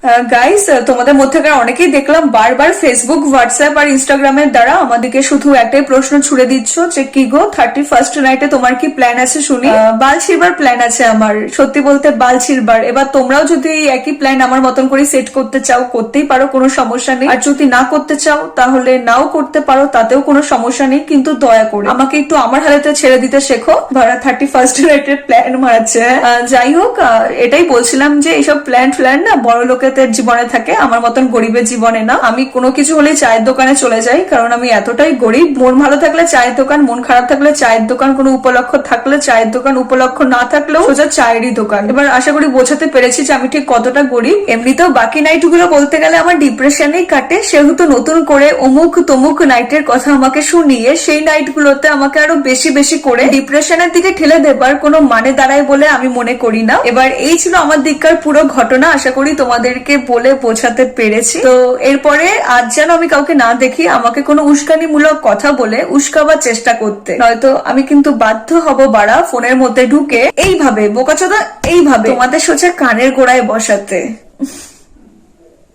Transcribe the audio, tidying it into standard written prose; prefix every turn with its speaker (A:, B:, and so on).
A: Guys, তোমাদের মধ্যেকার অনেকেই দেখলাম বারবার ফেসবুক, হোয়াটসঅ্যাপ আর ইনস্টাগ্রামের দ্বারা আমাদেরকে শুধু একটাই প্রশ্ন ছুড়ে দিচ্ছ যে কি গো 31st নাইটে তোমার কি প্ল্যান আছে শুনি। বাল ছিড়বার প্ল্যান আছে আমার, সত্যি বলতে বাল ছিড়বার। এবার তোমরাও যদি একই প্ল্যান আমার মতন করে সেট করতে চাও করতেই পারো, কোনো সমস্যা নেই। আর যদি না করতে চাও তাহলে নাও করতে পারো, তাতেও কোনো সমস্যা নেই। কিন্তু দয়া করে আমাকে একটু আমার হাতে ছেড়ে দিতে শেখো। 31st নাইটের plan মারাচ্ছে। যাই হোক, এটাই বলছিলাম যে এইসব প্ল্যান না বড় লোকেদের জীবনে থাকে, আমার মতন গরিবের জীবনে না। আমি কোনো কিছু হলে চায়ের দোকানে চলে যাই, কারণ আমি এতটাই গরিব। মন ভালো থাকলে চায়ের দোকান, মন খারাপ থাকলে চায়ের দোকান, কোনো উপলক্ষ থাকলে চায়ের দোকান, উপলক্ষ না থাকলেও সোজা চায়েরই দোকান। এবার আশা করি বোঝাতে পেরেছি যে আমি ঠিক কতটা গরিব। এমনিতেও বাকি নাইট গুলো বলতে গেলে আমার ডিপ্রেশনেই কাটে, সেহেতু নতুন করে অমুক তমুক নাইটের কথা আমাকে শুনিয়ে সেই নাইট গুলোতে আমাকে আরো বেশি বেশি করে ডিপ্রেশনের দিকে ঠেলে দেবার কোনো মানে দাঁড়ায় বলে আমি মনে করি না। এবার এই ছিল আমার দিককার পুরো ঘটনা, আশা করি তোমাদেরকে বলে বোঝাতে পেরেছি। তো এরপরে আজ যেন আমি কাউকে না দেখি আমাকে কোনো উস্কানিমূলক কথা বলে উস্কাবার চেষ্টা করতে, নয়তো আমি কিন্তু বাধ্য হব বাড়া ফোনের মধ্যে ঢুকে এইভাবে বোকাচোদা এইভাবে তোমাদের সোজা কানের গোড়ায় বসাতে।